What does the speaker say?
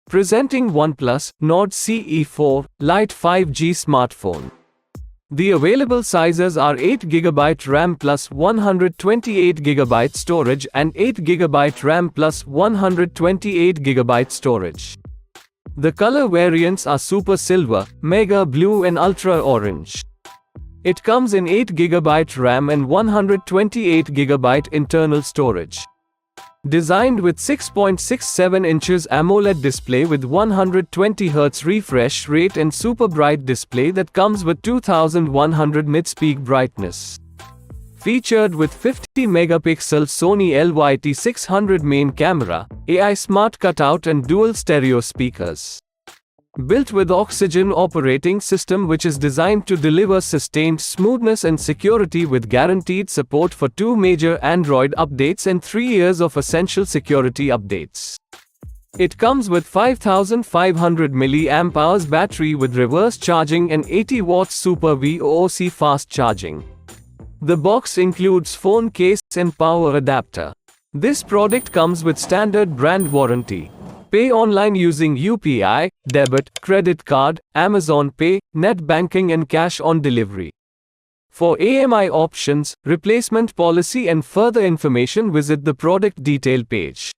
Presenting OnePlus Nord CE4 Lite 5G smartphone. The available sizes are 8GB RAM plus 128GB storage and 8GB RAM plus 128GB storage. The color variants are Super Silver, Mega Blue and Ultra Orange. It comes in 8GB RAM and 128GB internal storage. Designed with 6.67 inches AMOLED display with 120Hz refresh rate and super bright display that comes with 2100 nits peak brightness. Featured with 50-megapixel Sony LYT-600 main camera, AI smart cutout and dual stereo speakers. Built with Oxygen operating system which is designed to deliver sustained smoothness and security with guaranteed support for 2 major Android updates and 3 years of essential security updates. It comes with 5500 mAh battery with reverse charging and 80 watts SUPERVOOC fast charging. The box includes phone case and power adapter. This product comes with standard brand warranty. Pay online using UPI, debit, credit card, Amazon Pay, net banking and cash on delivery. For AMI options, replacement policy and further information visit the product detail page.